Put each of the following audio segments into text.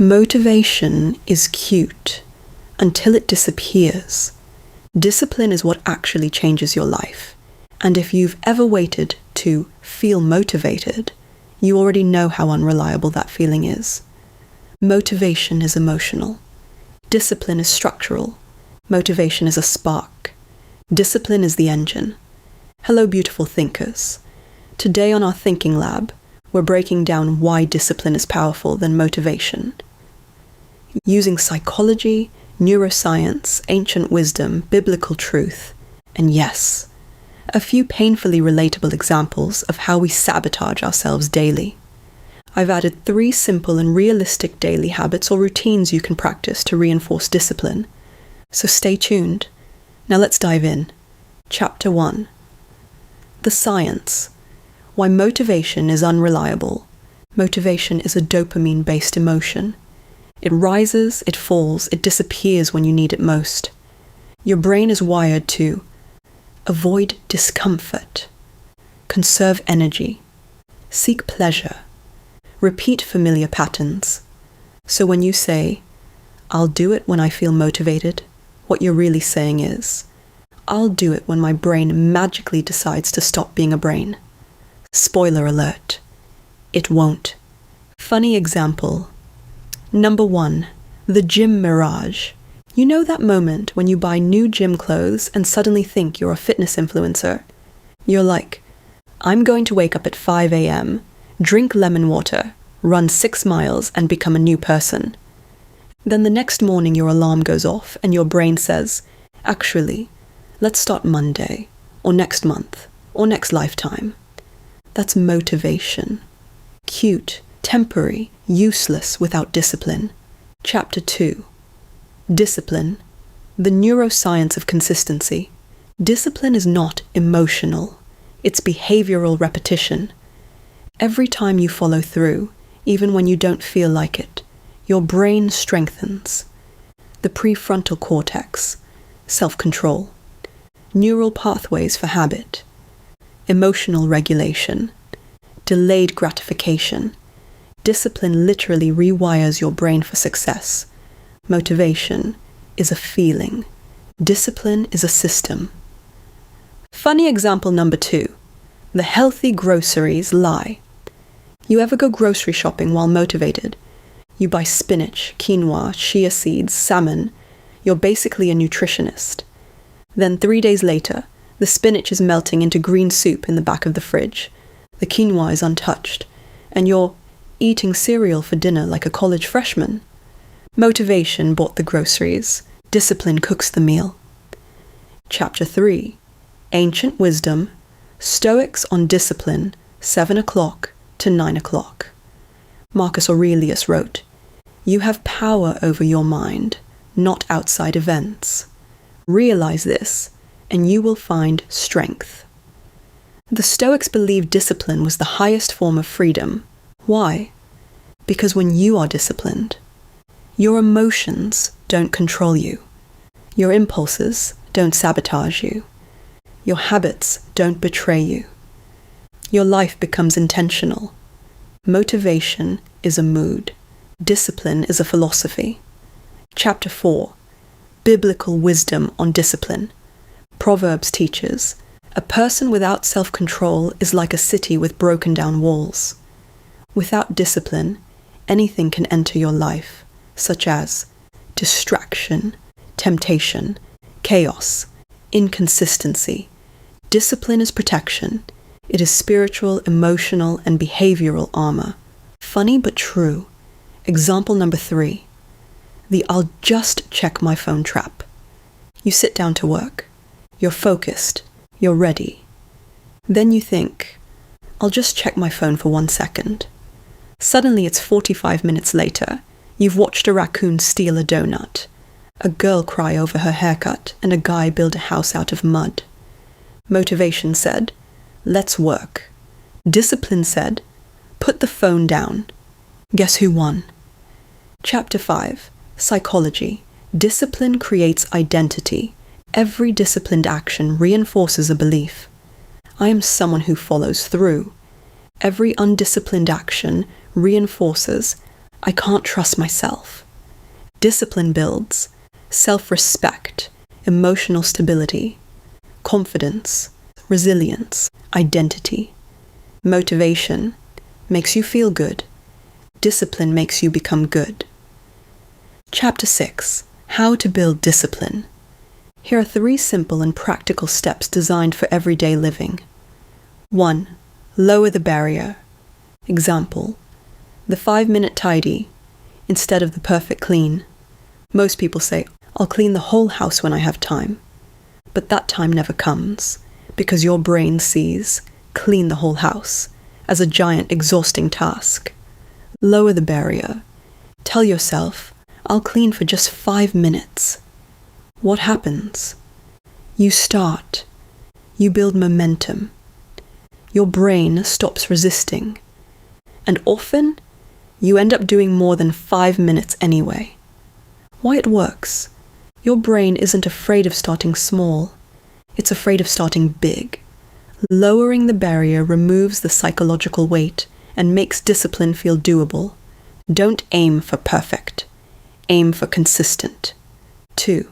Motivation is cute until it disappears. Discipline is what actually changes your life. And if you've ever waited to feel motivated, you already know how unreliable that feeling is. Motivation is emotional. Discipline is structural. Motivation is a spark. Discipline is the engine. Hello, beautiful thinkers. Today on our Thinking Lab, we're breaking down why discipline is powerful than motivation. Using psychology, neuroscience, ancient wisdom, biblical truth, and yes, a few painfully relatable examples of how we sabotage ourselves daily. I've added 3 simple and realistic daily habits or routines you can practice to reinforce discipline. So stay tuned. Now let's dive in. Chapter 1. The science. Why motivation is unreliable. Motivation is a dopamine-based emotion. It rises, it falls, it disappears when you need it most. Your brain is wired to avoid discomfort, conserve energy, seek pleasure, repeat familiar patterns. So when you say, "I'll do it when I feel motivated," what you're really saying is, "I'll do it when my brain magically decides to stop being a brain." Spoiler alert, it won't. Funny example. Number 1, the gym mirage. You know that moment when you buy new gym clothes and suddenly think you're a fitness influencer? You're like, "I'm going to wake up at 5 a.m., drink lemon water, run 6 miles and become a new person." Then the next morning your alarm goes off and your brain says, "Actually, let's start Monday, or next month, or next lifetime." That's motivation. Cute, temporary, useless without discipline. Chapter 2. Discipline. The neuroscience of consistency. Discipline is not emotional. It's behavioral repetition. Every time you follow through, even when you don't feel like it, your brain strengthens. The prefrontal cortex. Self-control. Neural pathways for habit. Emotional regulation. Delayed gratification. Discipline literally rewires your brain for success. Motivation is a feeling. Discipline is a system. Funny example number 2. The healthy groceries lie. You ever go grocery shopping while motivated? You buy spinach, quinoa, chia seeds, salmon. You're basically a nutritionist. Then 3 days later, the spinach is melting into green soup in the back of the fridge. The quinoa is untouched, and you're eating cereal for dinner like a college freshman. Motivation bought the groceries. Discipline cooks the meal. Chapter 3. Ancient wisdom. Stoics on discipline, 7 o'clock to 9 o'clock. Marcus Aurelius wrote, "You have power over your mind, not outside events. Realize this, and you will find strength." The Stoics believed discipline was the highest form of freedom. Why? Because when you are disciplined, your emotions don't control you. Your impulses don't sabotage you. Your habits don't betray you. Your life becomes intentional. Motivation is a mood. Discipline is a philosophy. Chapter 4. Biblical wisdom on discipline. Proverbs teaches, "A person without self-control is like a city with broken down walls." Without discipline, anything can enter your life, such as distraction, temptation, chaos, inconsistency. Discipline is protection. It is spiritual, emotional, and behavioral armor. Funny but true. Example number 3. The "I'll just check my phone" trap. You sit down to work. You're focused. You're ready. Then you think, "I'll just check my phone for 1 second. Suddenly it's 45 minutes later. You've watched a raccoon steal a donut, a girl cry over her haircut, and a guy build a house out of mud. Motivation said, "Let's work." Discipline said, "Put the phone down." Guess who won? Chapter 5. Psychology. Discipline creates identity. Every disciplined action reinforces a belief. I am someone who follows through. Every undisciplined action reinforces I can't trust myself. Discipline builds self-respect, emotional stability, confidence, resilience, identity. Motivation makes you feel good. Discipline makes you become good. Chapter 6. How to build discipline. Here are 3 simple and practical steps designed for everyday living. 1. Lower the barrier. Example: the 5-minute tidy instead of the perfect clean. Most people say, I'll clean the whole house when I have time. But that time never comes, because your brain sees clean the whole house as a giant, exhausting task. Lower the barrier. Tell yourself, I'll clean for just 5 minutes. What happens? You start. You build momentum. Your brain stops resisting. And often, you end up doing more than 5 minutes anyway. Why it works? Your brain isn't afraid of starting small. It's afraid of starting big. Lowering the barrier removes the psychological weight and makes discipline feel doable. Don't aim for perfect. Aim for consistent. 2.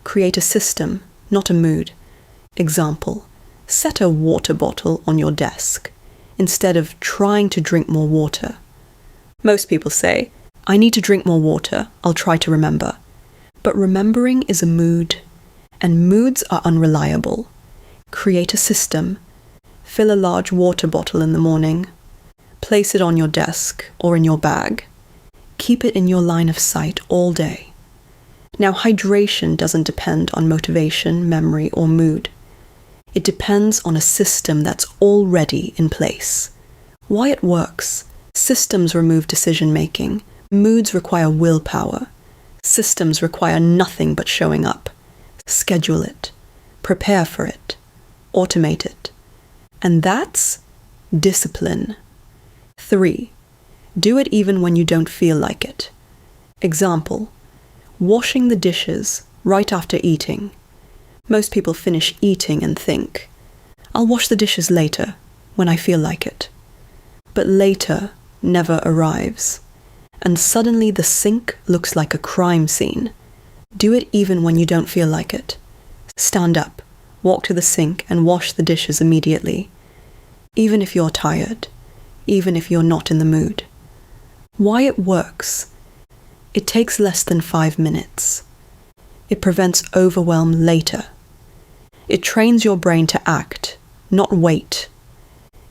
Create a system, not a mood. Example: set a water bottle on your desk instead of trying to drink more water. Most people say, I need to drink more water, I'll try to remember. But remembering is a mood, and moods are unreliable. Create a system. Fill a large water bottle in the morning. Place it on your desk or in your bag. Keep it in your line of sight all day. Now, hydration doesn't depend on motivation, memory, or mood. It depends on a system that's already in place. Why it works? Systems remove decision-making. Moods require willpower. Systems require nothing but showing up. Schedule it. Prepare for it. Automate it. And that's discipline. 3. Do it even when you don't feel like it. Example: washing the dishes right after eating. Most people finish eating and think, I'll wash the dishes later, when I feel like it. But later never arrives. And suddenly the sink looks like a crime scene. Do it even when you don't feel like it. Stand up, walk to the sink and wash the dishes immediately. Even if you're tired, even if you're not in the mood. Why it works? It takes less than 5 minutes. It prevents overwhelm later. It trains your brain to act, not wait.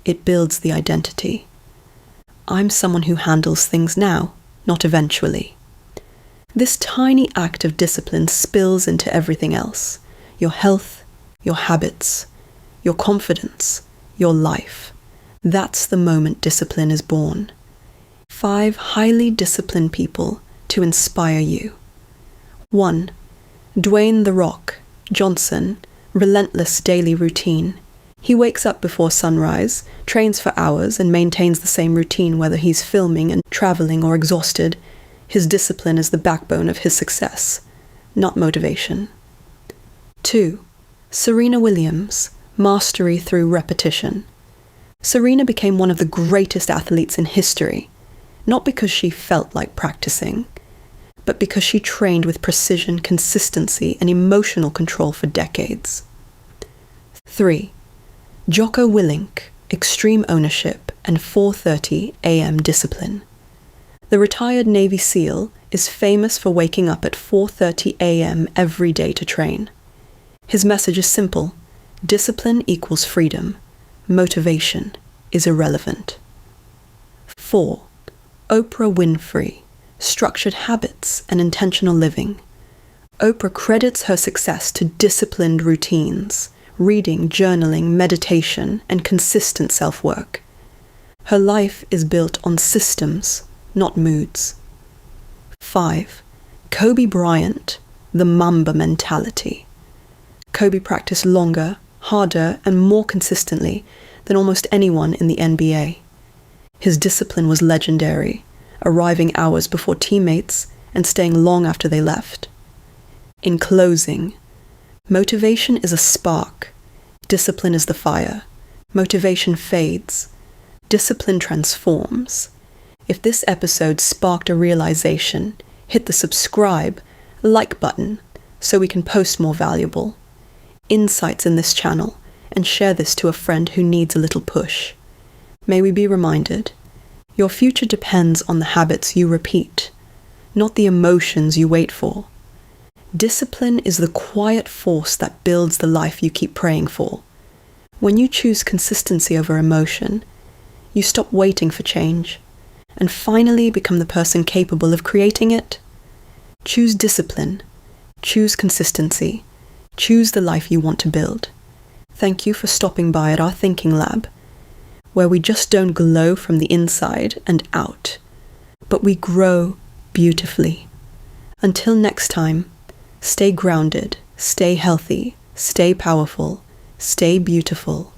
It builds the identity. I'm someone who handles things now, not eventually. This tiny act of discipline spills into everything else: your health, your habits, your confidence, your life. That's the moment discipline is born. 5 highly disciplined people to inspire you. 1. Dwayne "The Rock" Johnson, relentless daily routine. He wakes up before sunrise, trains for hours, and maintains the same routine whether he's filming and traveling or exhausted. His discipline is the backbone of his success, not motivation. 2. Serena Williams, mastery through repetition. Serena became one of the greatest athletes in history, not because she felt like practicing, but because she trained with precision, consistency, and emotional control for decades. 3. Jocko Willink, extreme ownership and 4:30 a.m. discipline. The retired Navy SEAL is famous for waking up at 4:30 a.m. every day to train. His message is simple: discipline equals freedom. Motivation is irrelevant. 4. Oprah Winfrey, structured habits and intentional living. Oprah credits her success to disciplined routines, reading, journaling, meditation, and consistent self-work. Her life is built on systems, not moods. 5. Kobe Bryant, the Mamba mentality. Kobe practiced longer, harder, and more consistently than almost anyone in the NBA. His discipline was legendary, arriving hours before teammates and staying long after they left. In closing, motivation is a spark. Discipline is the fire. Motivation fades. Discipline transforms. If this episode sparked a realization, hit the subscribe, like button so we can post more valuable insights in this channel and share this to a friend who needs a little push. May we be reminded, your future depends on the habits you repeat, not the emotions you wait for. Discipline is the quiet force that builds the life you keep praying for. When you choose consistency over emotion, you stop waiting for change and finally become the person capable of creating it. Choose discipline, choose consistency, choose the life you want to build. Thank you for stopping by at our thinking lab, where we just don't glow from the inside and out, but we grow beautifully. Until next time, stay grounded, stay healthy, stay powerful, stay beautiful.